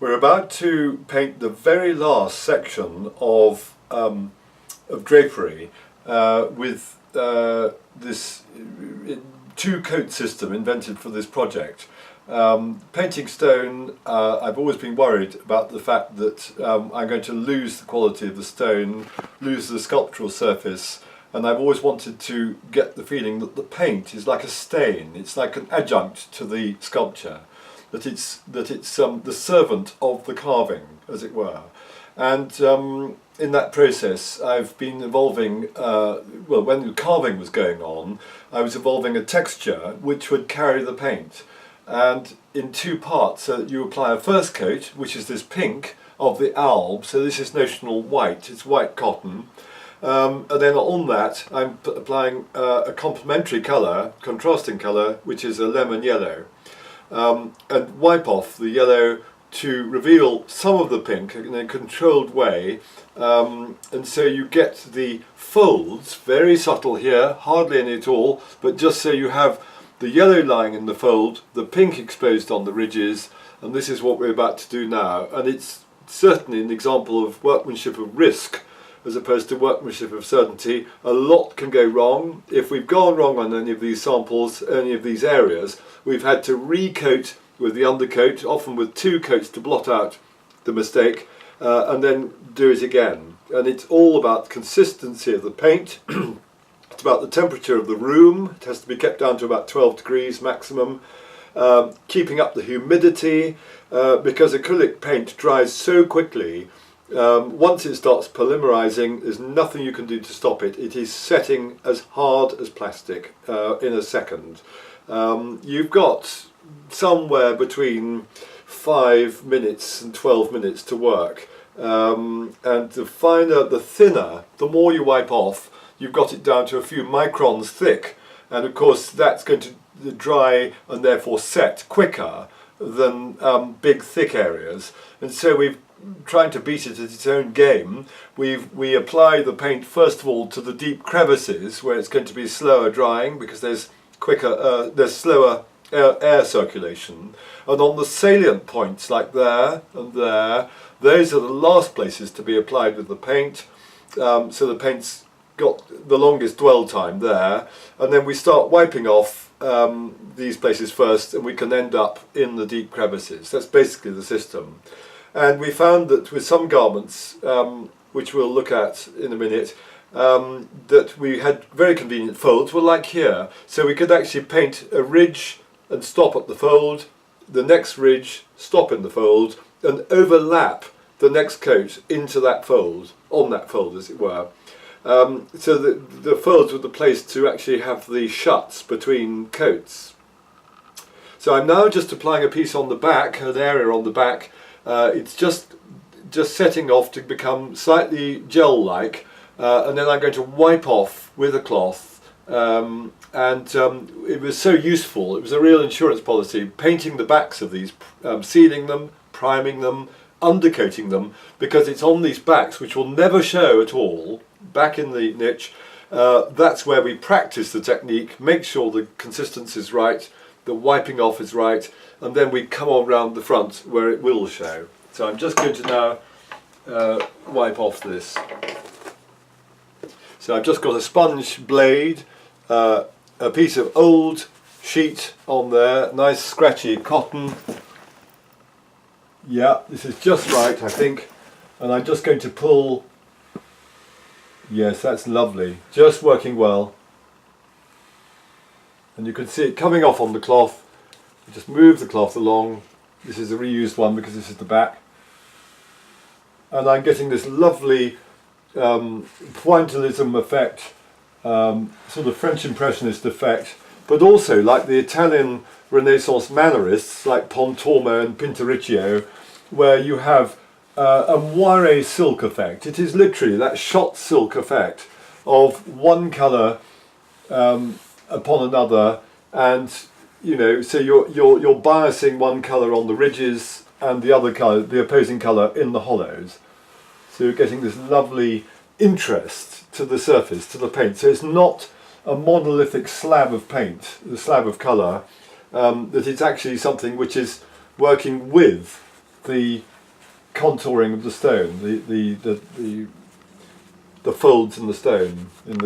We're about to paint the very last section of drapery with this two-coat system invented for this project. Painting stone, I've always been worried about the fact that I'm going to lose the quality of the stone, lose the sculptural surface, and I've always wanted to get the feeling that the paint is like a stain, it's like an adjunct to the sculpture, that it's the servant of the carving, as it were. And in that process I've been evolving, well, when the carving was going on, I was evolving a texture which would carry the paint. And in two parts, so that you apply a first coat, which is this pink of the alb, so this is notional white, it's white cotton, and then on that I'm applying a complementary colour, contrasting colour, which is a lemon yellow, and wipe off the yellow to reveal some of the pink in a controlled way, and so you get the folds, very subtle here, hardly any at all, but just so you have the yellow lying in the fold, the pink exposed on the ridges, and this is what we're about to do now. And it's certainly an example of workmanship of risk as opposed to workmanship of certainty. A lot can go wrong. If we've gone wrong on any of these samples, any of these areas, we've had to recoat with the undercoat, often with two coats to blot out the mistake, and then do it again. And it's all about consistency of the paint. It's about the temperature of the room. It has to be kept down to about 12 degrees maximum. Keeping up the humidity, because acrylic paint dries so quickly. Once it starts polymerizing, there's nothing you can do to stop it. It is setting as hard as plastic in a second. You've got somewhere between 5 minutes and 12 minutes to work. And the finer, the thinner, the more you wipe off, you've got it down to a few microns thick, and of course that's going to dry and therefore set quicker than big thick areas. And so we've trying to beat it at its own game. We apply the paint first of all to the deep crevices where it's going to be slower drying because there's slower air circulation, and on the salient points like there and there, those are the last places to be applied with the paint. So the paint's got the longest dwell time there, and then we start wiping off these places first, and we can end up in the deep crevices. That's basically the system. And we found that with some garments, which we'll look at in a minute, that we had very convenient folds, well, like here, so we could actually paint a ridge and stop at the fold, the next ridge, stop in the fold, and overlap the next coat into that fold, on that fold as it were. So the folds were the place to actually have the shuts between coats. So I'm now just applying a piece on the back, an area on the back. It's just setting off to become slightly gel-like, and then I'm going to wipe off with a cloth. It was so useful. It was a real insurance policy, painting the backs of these, sealing them, priming them, undercoating them, because it's on these backs, which will never show at all, back in the niche. That's where we practice the technique, make sure the consistency is right, the wiping off is right, and then we come on round the front where it will show. So I'm just going to now wipe off this. So I've just got a sponge blade, a piece of old sheet on there, nice scratchy cotton. Yeah, this is just right, I think. And I'm just going to pull. Yes, that's lovely. Just working well. And you can see it coming off on the cloth. You just move the cloth along. This is a reused one because this is the back. And I'm getting this lovely Pointillism effect, sort of French Impressionist effect, but also like the Italian Renaissance mannerists like Pontormo and Pinturicchio, where you have a moiré silk effect. It is literally that shot silk effect of one colour upon another, and you know, so you're biasing one colour on the ridges and the other colour, the opposing colour, in the hollows. So you're getting this lovely interest to the surface, to the paint. So it's not a monolithic slab of paint, the slab of colour, that it's actually something which is working with the contouring of the stone, the folds in the stone in the